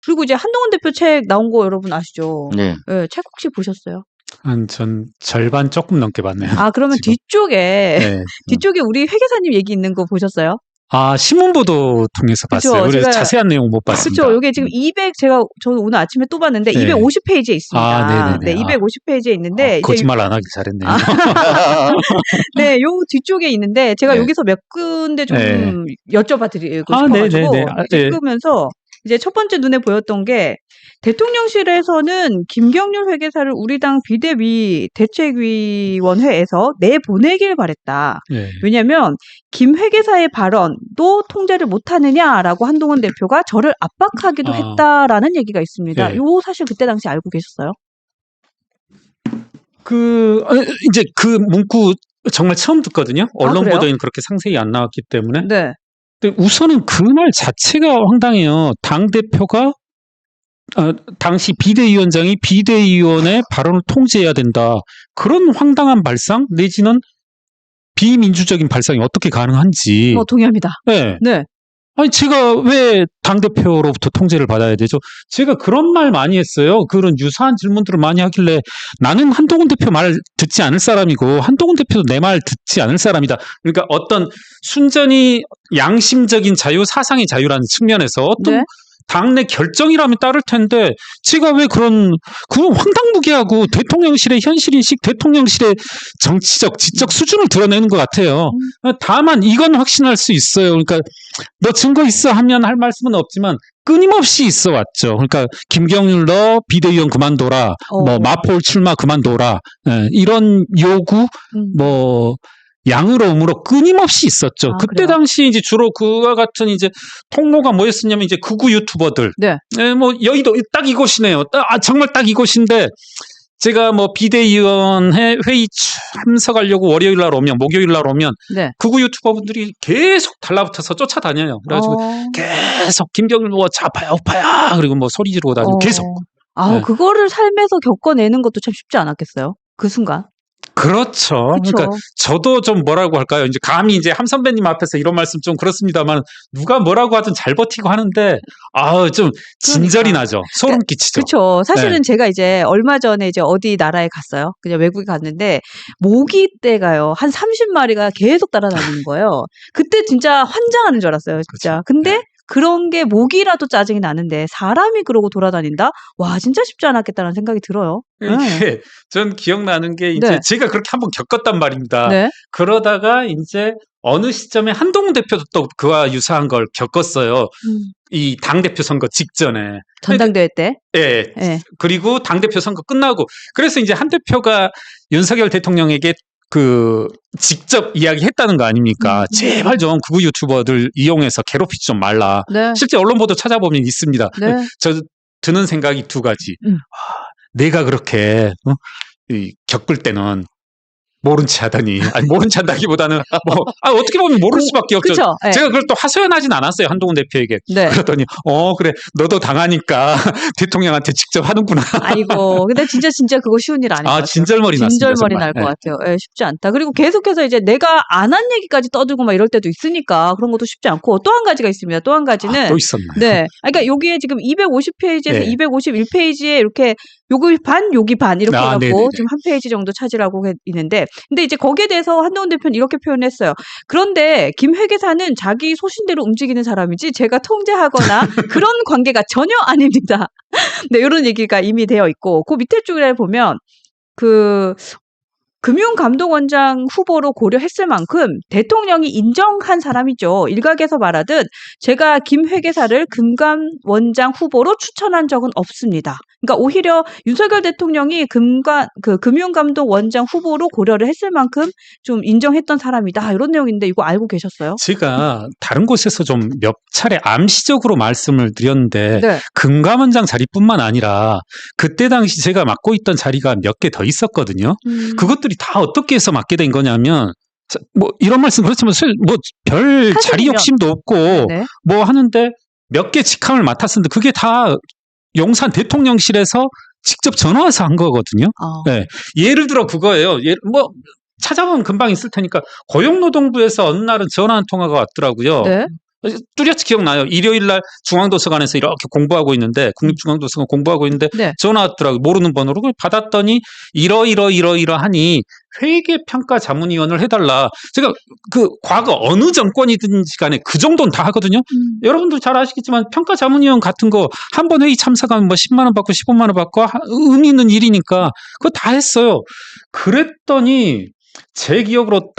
그리고 이제 한동훈 대표 책 나온 거 여러분 아시죠? 네. 네, 책 혹시 보셨어요? 전 절반 조금 넘게 봤네요. 아, 그러면 지금. 뒤쪽에 네. 뒤쪽에 우리 회계사님 얘기 있는 거 보셨어요? 신문보도 통해서 그쵸, 봤어요. 그래서 제가- 자세한 내용 못 봤습니다. 그렇죠. 이게 지금 200 저는 오늘 아침에 또 봤는데 네. 250페이지에 있습니다. 네네네. 네, 250페이지에 있는데 이제 거짓말 안 하길 잘했네요. 네, 요 뒤쪽에 있는데 제가 네. 여기서 몇 군데 좀 네. 여쭤봐드리고 싶어가지고 네네네. 네. 읽으면서 이제 첫 번째 눈에 보였던 게 대통령실에서는 김경률 회계사를 우리 당 비대위 대책위원회에서 내보내길 바랬다. 네. 왜냐하면 김 회계사의 발언도 통제를 못하느냐라고 한동훈 대표가 저를 압박하기도 했다라는 얘기가 있습니다. 네. 요 사실 그때 당시 알고 계셨어요? 이제 그 문구 정말 처음 듣거든요. 언론 그래요? 보도에는 그렇게 상세히 안 나왔기 때문에. 네. 근데 우선은 그말 자체가 황당해요. 당대표가 당시 비대위원장이 비대위원의 발언을 통제해야 된다. 그런 황당한 발상 내지는 비민주적인 발상이 어떻게 가능한지. 동의합니다. 네. 네. 아니 제가 왜 당대표로부터 통제를 받아야 되죠? 제가 그런 말 많이 했어요. 그런 유사한 질문들을 많이 하길래 나는 한동훈 대표 말 듣지 않을 사람이고 한동훈 대표도 내 말 듣지 않을 사람이다. 그러니까 어떤 순전히 양심적인 자유, 사상의 자유라는 측면에서 어떤 네. 당내 결정이라면 따를 텐데 제가 왜 그건 황당무계하고 대통령실의 현실인식, 대통령실의 정치적, 지적 수준을 드러내는 것 같아요. 다만 이건 확신할 수 있어요. 그러니까 너 증거 있어 하면 할 말씀은 없지만 끊임없이 있어 왔죠. 그러니까 김경률 너 비대위원 그만둬라, 뭐 마포 출마 그만둬라, 이런 요구, 뭐 양으로 음으로 끊임없이 있었죠. 그때 그래요? 당시 이제 주로 그와 같은 이제 통로가 뭐였었냐면 이제 극우 유튜버들. 네. 뭐 여의도 딱 이곳이네요. 정말 딱 이곳인데 제가 뭐 비대위원회 회의 참석하려고 월요일 날 오면 목요일 날 오면 네. 극우 유튜버분들이 계속 달라붙어서 쫓아다녀요. 그래가지고 계속 김경률 뭐 좌파야 우파야 그리고 뭐 소리 지르고 다니고 계속. 네. 그거를 삶에서 겪어내는 것도 참 쉽지 않았겠어요? 그 순간. 그렇죠. 그쵸. 그러니까 저도 좀 뭐라고 할까요? 이제 감히 이제 함 선배님 앞에서 이런 말씀 좀 그렇습니다만 누가 뭐라고 하든 잘 버티고 하는데 좀 진절이 나죠. 소름 끼치죠. 그렇죠. 사실은 네. 제가 이제 얼마 전에 이제 어디 나라에 갔어요. 그냥 외국에 갔는데 모기 떼가요. 한 30마리가 계속 따라다니는 거예요. 그때 진짜 환장하는 줄 알았어요. 진짜. 그렇죠. 근데 네. 그런 게 모기라도 짜증이 나는데 사람이 그러고 돌아다닌다? 와, 진짜 쉽지 않았겠다는 생각이 들어요. 이게 전 기억나는 게 이제 네. 제가 그렇게 한번 겪었단 말입니다. 네. 그러다가 이제 어느 시점에 한동훈 대표도 또 그와 유사한 걸 겪었어요. 이 당대표 선거 직전에. 전당대회 때. 예. 네. 그리고 당대표 선거 끝나고. 그래서 이제 한 대표가 윤석열 대통령에게 직접 이야기했다는 거 아닙니까? 제발 좀 극우 유튜버들 이용해서 괴롭히지 좀 말라. 네. 실제 언론 보도 찾아보면 있습니다. 네. 저 드는 생각이 두 가지. 내가 그렇게 겪을 때는 모른 체 하더니 모른 체 한다기보다는 어떻게 보면 모를 수밖에 없죠. 그쵸? 네. 제가 그걸 또 하소연하진 않았어요. 한동훈 대표에게. 네. 그랬더니 그래 너도 당하니까 대통령한테 직접 하는구나. 아이고, 근데 진짜 그거 쉬운 일 아닌 것 같아요. 진절머리 났습니다. 진절머리 날 것 같아요. 예, 쉽지 않다. 그리고 계속해서 이제 내가 안 한 얘기까지 떠들고 막 이럴 때도 있으니까 그런 것도 쉽지 않고 또 한 가지가 있습니다. 또 한 가지는 또 있었나요? 네, 그러니까 여기에 지금 250페이지에서 네. 251페이지에 이렇게 요기 반 이렇게 해갖고 네네네. 지금 한 페이지 정도 차지하고 있는데, 근데 이제 거기에 대해서 한동훈 대표는 이렇게 표현했어요. 그런데 김 회계사는 자기 소신대로 움직이는 사람이지 제가 통제하거나 그런 관계가 전혀 아닙니다. 네, 이런 얘기가 이미 되어 있고, 그 밑에 줄에 보면 금융감독원장 후보로 고려했을 만큼 대통령이 인정한 사람이죠. 일각에서 말하듯 제가 김 회계사를 금감원장 후보로 추천한 적은 없습니다. 그러니까 오히려 윤석열 대통령이 금융감독원장 후보로 고려를 했을 만큼 좀 인정했던 사람이다. 이런 내용인데 이거 알고 계셨어요? 제가 다른 곳에서 좀 몇 차례 암시적으로 말씀을 드렸는데 네. 금감원장 자리뿐만 아니라 그때 당시 제가 맡고 있던 자리가 몇 개 더 있었거든요. 그것들이 다 어떻게 해서 맡게 된 거냐면 뭐 이런 말씀 그렇지만 뭐 별 자리 욕심도 없고 네. 뭐 하는데 몇 개 직함을 맡았었는데 그게 다 용산 대통령실에서 직접 전화 와서 한 거거든요. 네. 예를 들어 그거예요. 뭐 찾아보면 금방 있을 테니까 고용노동부에서 어느 날은 전화 한 통화가 왔더라고요. 네. 뚜렷이 기억나요. 일요일 날 중앙도서관에서 이렇게 공부하고 있는데 국립중앙도서관 공부하고 있는데 네. 전화 왔더라고요. 모르는 번호로. 받았더니 이러이러이러이러하니 회계평가 자문위원을 해달라. 제가 그 과거 어느 정권이든지 간에 그 정도는 다 하거든요. 여러분도 잘 아시겠지만 평가 자문위원 같은 거 한 번 회의 참석하면 뭐 10만 원 받고 15만 원 받고 의미 있는 일이니까 그거 다 했어요. 그랬더니 제 기억으로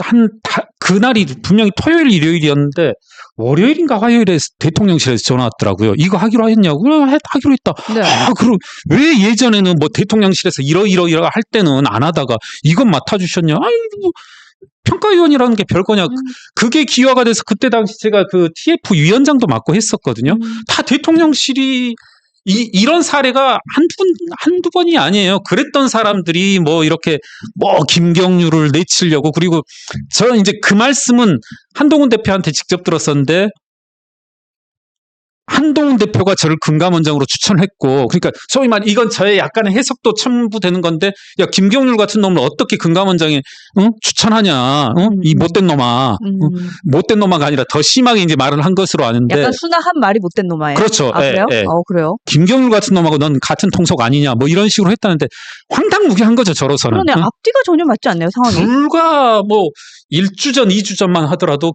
그날이 분명히 토요일, 일요일이었는데 월요일인가 화요일에 대통령실에서 전화 왔더라고요. 이거 하기로 했냐고. 하기로 했다. 네. 그럼 왜 예전에는 뭐 대통령실에서 이러 할 때는 안 하다가 이것 맡아주셨냐? 아니, 뭐 평가위원이라는 게 별거냐. 그게 기화가 돼서 그때 당시 제가 그 TF 위원장도 맡고 했었거든요. 다 대통령실이 이런 사례가 한두 번이 아니에요. 그랬던 사람들이 뭐 이렇게 뭐 김경률을 내치려고 그리고 저는 이제 그 말씀은 한동훈 대표한테 직접 들었었는데 한동훈 대표가 저를 금감원장으로 추천했고 그러니까 소위 말 이건 저의 약간의 해석도 첨부되는 건데 야 김경률 같은 놈을 어떻게 금감원장에 추천하냐 이 못된 놈아 못된 놈아가 아니라 더 심하게 이제 말을 한 것으로 아는데 약간 순화한 말이 못된 놈아예요. 그렇죠. 아, 그래요? 예. 그래요? 김경률 같은 놈하고 넌 같은 통속 아니냐 뭐 이런 식으로 했다는데 황당무계한 거죠 저로서는. 그러네. 앞뒤가 전혀 맞지 않네요, 상황이. 불과 뭐 1주 전, 2주 전만 하더라도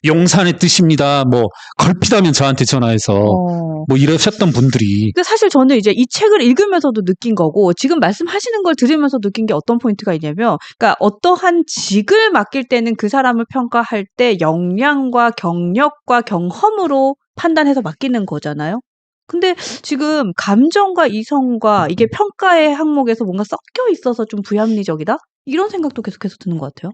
용산의 뜻입니다. 뭐 걸핏하면 저한테 전화해서 뭐 이러셨던 분들이. 근데 사실 저는 이제 이 책을 읽으면서도 느낀 거고 지금 말씀하시는 걸 들으면서 느낀 게 어떤 포인트가 있냐면 그러니까 어떠한 직을 맡길 때는 그 사람을 평가할 때 역량과 경력과 경험으로 판단해서 맡기는 거잖아요. 근데 지금 감정과 이성과 이게 평가의 항목에서 뭔가 섞여 있어서 좀 부합리적이다? 이런 생각도 계속해서 드는 것 같아요.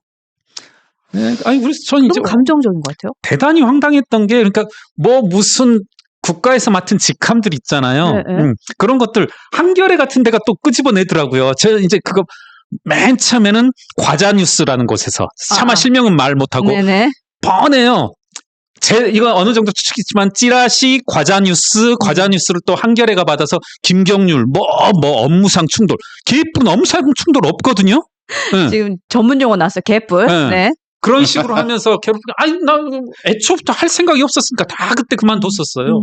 네, 아니 그래서 저는 이제 너무 감정적인 것 같아요. 대단히 황당했던 게 그러니까 뭐 무슨 국가에서 맡은 직함들 있잖아요. 네. 그런 것들 한겨레 같은 데가 또 끄집어내더라고요. 제가 이제 그거 맨 처음에는 과자뉴스라는 곳에서 차마 실명은 말 못하고 네네. 뻔해요. 이건 어느 정도 추측이지만 찌라시 과자뉴스를 또 한겨레가 받아서 김경률 뭐 업무상 충돌 개뿔은 업무상 충돌 없거든요. 네. 지금 전문 용어 나왔어요. 개뿔. 네. 그런 식으로 하면서 나 애초부터 할 생각이 없었으니까 다 그때 그만뒀었어요.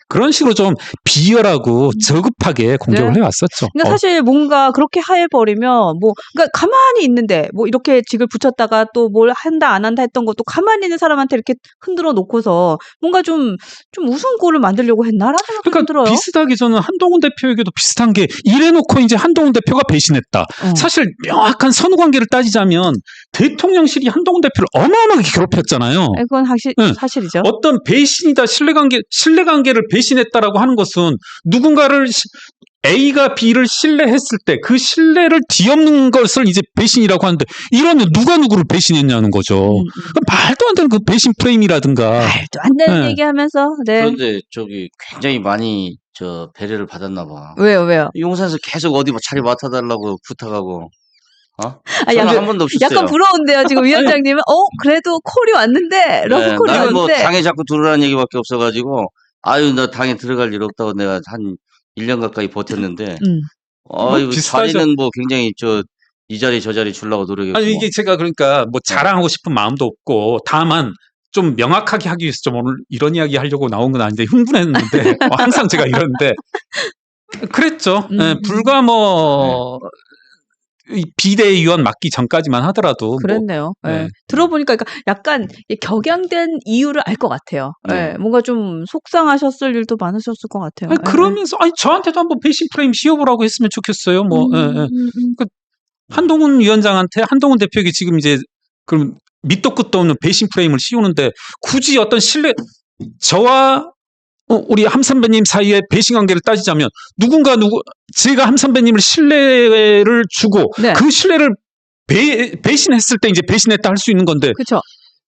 그런 식으로 좀 비열하고 저급하게 공격을 해왔었죠. 그러니까 사실 뭔가 그렇게 해버리면 그러니까 가만히 있는데 뭐 이렇게 직을 붙였다가 또 뭘 한다 안 한다 했던 것도 가만히 있는 사람한테 이렇게 흔들어 놓고서 뭔가 좀 우스운 꼴을 만들려고 했나라는 생각이 그러니까 들어요. 비슷하게 저는 한동훈 대표에게도 비슷한 게 이래놓고 이제 한동훈 대표가 배신했다. 사실 명확한 선후 관계를 따지자면 대통령실이 한동훈 대표를 어마어마하게 괴롭혔잖아요. 그건 사실이죠. 어떤 배신이다, 신뢰관계를 배신했다라고 하는 것은 누군가를 A가 B를 신뢰했을 때 그 신뢰를 뒤엎는 것을 이제 배신이라고 하는데 이러면 누가 누구를 배신했냐는 거죠. 말도 안 되는 그 배신 프레임이라든가. 말도 안 되는 얘기하면서. 네. 그런데 굉장히 많이 배려를 받았나 봐. 왜요? 용산에서 계속 어디 자리 맡아달라고 부탁하고. 약간, 한 번도 없었어요. 약간 부러운데요, 지금 위원장님은. 그래도 콜이 왔는데, 러브콜이 나는 왔는데. 뭐 당에 자꾸 들어오라는 얘기밖에 없어가지고, 나 당에 들어갈 일 없다고 내가 한 1년 가까이 버텼는데, 자리는 뭐 굉장히 이 자리 저 자리 주려고 노력했고. 아니 이게 제가 그러니까 뭐 자랑하고 싶은 마음도 없고 다만 좀 명확하게 하기 위해서 좀 오늘 이런 이야기 하려고 나온 건 아닌데 흥분했는데 항상 제가 이러는데 그랬죠. 불과 이 비대위원 맡기 전까지만 하더라도 그랬네요. 네. 들어보니까 약간 격양된 이유를 알 것 같아요. 뭔가 좀 속상하셨을 일도 많으셨을 것 같아요. 그러면서 저한테도 한번 배신 프레임 씌워보라고 했으면 좋겠어요. 한동훈 위원장한테 한동훈 대표에게 지금 이제 그럼 밑도 끝도 없는 배신 프레임을 씌우는데 굳이 어떤 저와 우리 함 선배님 사이에 배신 관계를 따지자면 제가 함 선배님을 신뢰를 주고 그 신뢰를 배신했을 때 이제 배신했다 할 수 있는 건데. 그렇죠.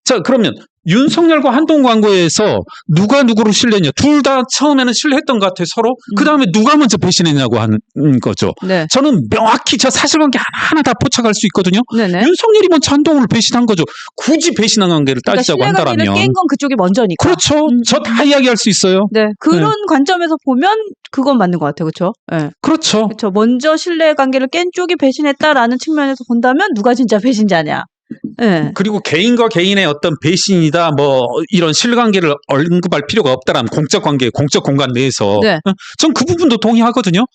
자, 그러면 윤석열과 한동훈 광고에서 누가 누구를 신뢰했냐? 둘 다 처음에는 신뢰했던 것 같아요, 서로. 그 다음에 누가 먼저 배신했냐고 하는 거죠. 네. 저는 명확히 저 사실관계 하나하나 다 포착할 수 있거든요. 네네. 윤석열이 먼저 한동훈을 배신한 거죠. 굳이 배신한 관계를 따지자고 한다라면. 신뢰관계를 깬 건 그쪽이 먼저니까. 그렇죠. 저 다 이야기할 수 있어요. 네. 그런 관점에서 보면 그건 맞는 것 같아요. 그렇죠? 네. 그렇죠. 먼저 신뢰관계를 깬 쪽이 배신했다라는 측면에서 본다면 누가 진짜 배신자냐. 예. 그리고 개인과 개인의 어떤 배신이다, 뭐 이런 신뢰관계를 언급할 필요가 없다라는 공적 관계, 공적 공간 내에서 네. 전 그 부분도 동의하거든요.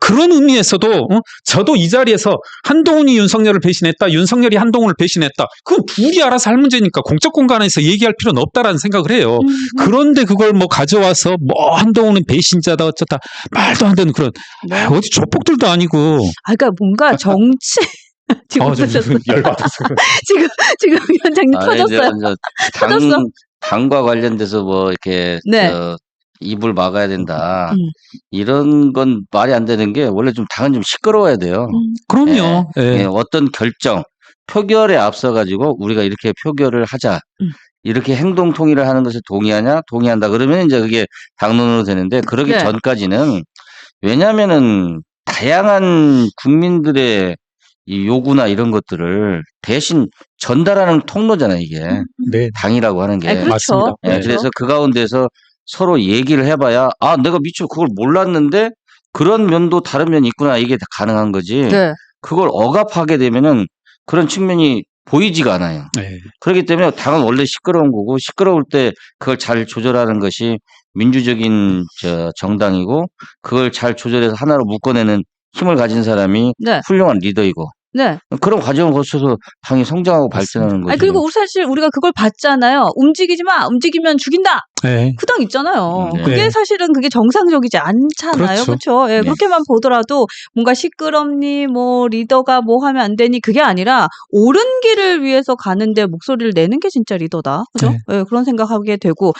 그런 의미에서도 저도 이 자리에서 한동훈이 윤석열을 배신했다, 윤석열이 한동훈을 배신했다. 그건 둘이 알아서 할 문제니까 공적 공간에서 얘기할 필요는 없다라는 생각을 해요. 그런데 그걸 뭐 가져와서 뭐 한동훈은 배신자다 어쩌다 말도 안 되는 그런 네. 어디 조폭들도 아니고. 그러니까 뭔가 정치 지금 좀 웃으셨어요. 열받아서. 지금 위원장님 터졌어요. 터졌어. 당과 관련돼서 뭐 이렇게 네. 입을 막아야 된다. 이런 건 말이 안 되는 게 원래 좀 당은 좀 시끄러워야 돼요. 그럼요. 예, 어떤 결정, 표결에 앞서 가지고 우리가 이렇게 표결을 하자. 이렇게 행동 통일을 하는 것을 동의하냐? 동의한다. 그러면 이제 그게 당론으로 되는데 그러기 네. 전까지는 왜냐면은 다양한 국민들의 이 요구나 이런 것들을 대신 전달하는 통로잖아요, 이게. 네. 당이라고 하는 게. 그렇죠. 맞습니다. 예, 그렇죠. 그래서 그 가운데서 서로 얘기를 해봐야 내가 미처 그걸 몰랐는데 그런 면도 다른 면이 있구나 이게 다 가능한 거지. 네. 그걸 억압하게 되면은 그런 측면이 보이지가 않아요. 네. 그렇기 때문에 당은 원래 시끄러운 거고 시끄러울 때 그걸 잘 조절하는 것이 민주적인 정당이고 그걸 잘 조절해서 하나로 묶어내는 힘을 가진 사람이 네. 훌륭한 리더이고 네. 그런 과정을 거쳐서 당이 성장하고 발전하는 거죠. 그리고 사실 우리가 그걸 봤잖아요. 움직이지 마. 움직이면 죽인다. 네. 그 당 있잖아요. 네. 그게 사실은 그게 정상적이지 않잖아요. 그렇죠. 그렇죠? 예, 네. 그렇게만 보더라도 뭔가 시끄럽니 뭐 리더가 뭐 하면 안 되니 그게 아니라 옳은 길을 위해서 가는데 목소리를 내는 게 진짜 리더다. 그죠? 네. 예, 그런 생각하게 되고